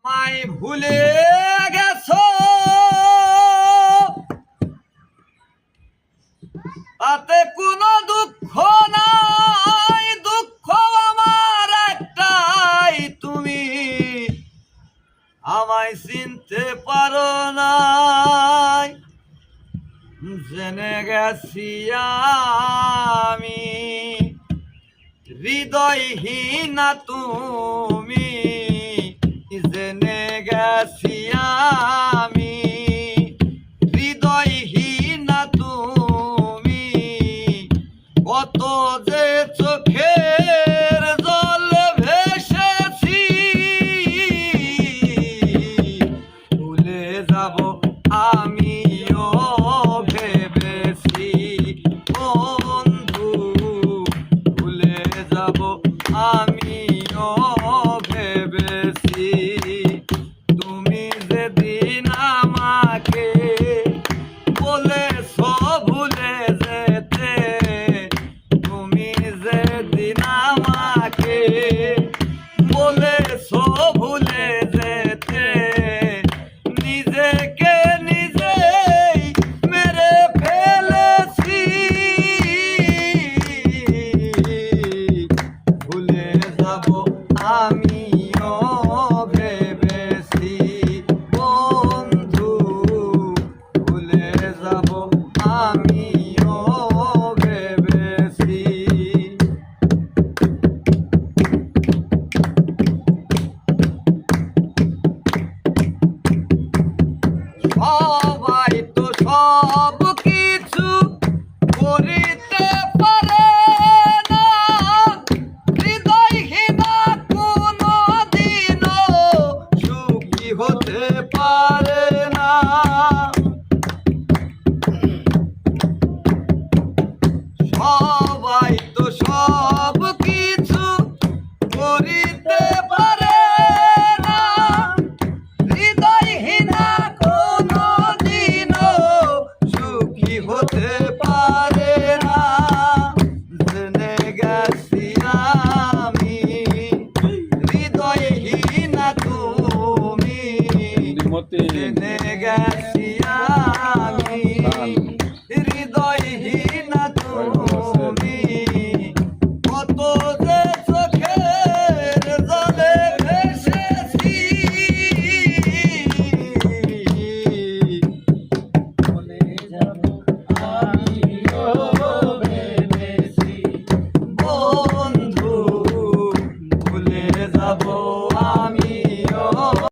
মাই ভুলে গেছো তাতে কোনো দুঃখ নাই, দুঃখ আমার একটাই, তুমি আমায় চিনতে পারো নাই। জেনে গেছি আমি হৃদয়হীনা তুমি, জেনে গেছি আমি হৃদয়হীনা তুমি, কত যে চোখের জল ভেসেছি, ভুলে যাব আমিও ভেবেছি বন্ধু, ভুলে যাব আমিও ভেবেছি। তুমি যেদিন আমাকে বলেছো ভুলে যেতে, তুমি যেদিন আমাকে বলেছো ভুলে যেতে, নিজেকে নিজেই মেরে ফেলেছি, ভুলে যাব আমিও ভেবেছি বন্ধু, ভুলে যাব আমিও ভেবেছি। সবাই তো সব কিছু করিতে পারে না, হৃদয়হীনা কোনো দিনও সুখী হতে পারে না। সবাই তো সব কিছু করিতে পারে না, হৃদয়হীনা কোনো দিনও সুখী হতে পারে না। জেনে গেছি আমি হৃদয়হীনা তুমি, জেনে গেছি